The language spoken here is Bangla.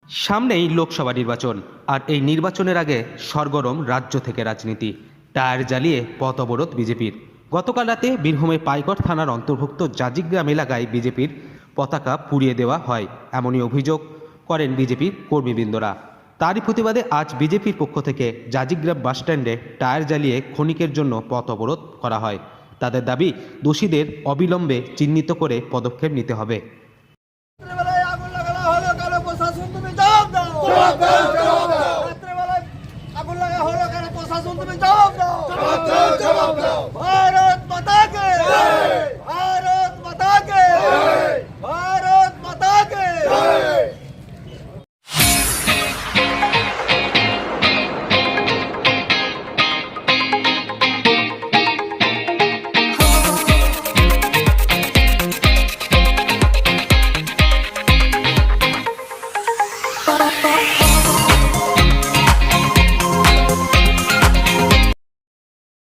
সামনেই লোকসভা নির্বাচন, আর এই নির্বাচনের আগে সরগরম রাজ্য থেকে রাজনীতি। টায়ার জ্বালিয়ে পথ অবরোধ বিজেপির। গতকাল রাতে বীরভূমের পাইকড় থানার অন্তর্ভুক্ত জাজিগ্রাম এলাকায় বিজেপির পতাকা পুড়িয়ে দেওয়া হয়, এমনই অভিযোগ করেন বিজেপির কর্মীবৃন্দরা। তারই প্রতিবাদে আজ বিজেপির পক্ষ থেকে জাজিগ্রাম বাসস্ট্যান্ডে টায়ার জ্বালিয়ে ক্ষণিকের জন্য পথ অবরোধ করা হয়। তাদের দাবি, দোষীদের অবিলম্বে চিহ্নিত করে পদক্ষেপ নিতে হবে। भारत माता के भारत माता के भारत माता के Oh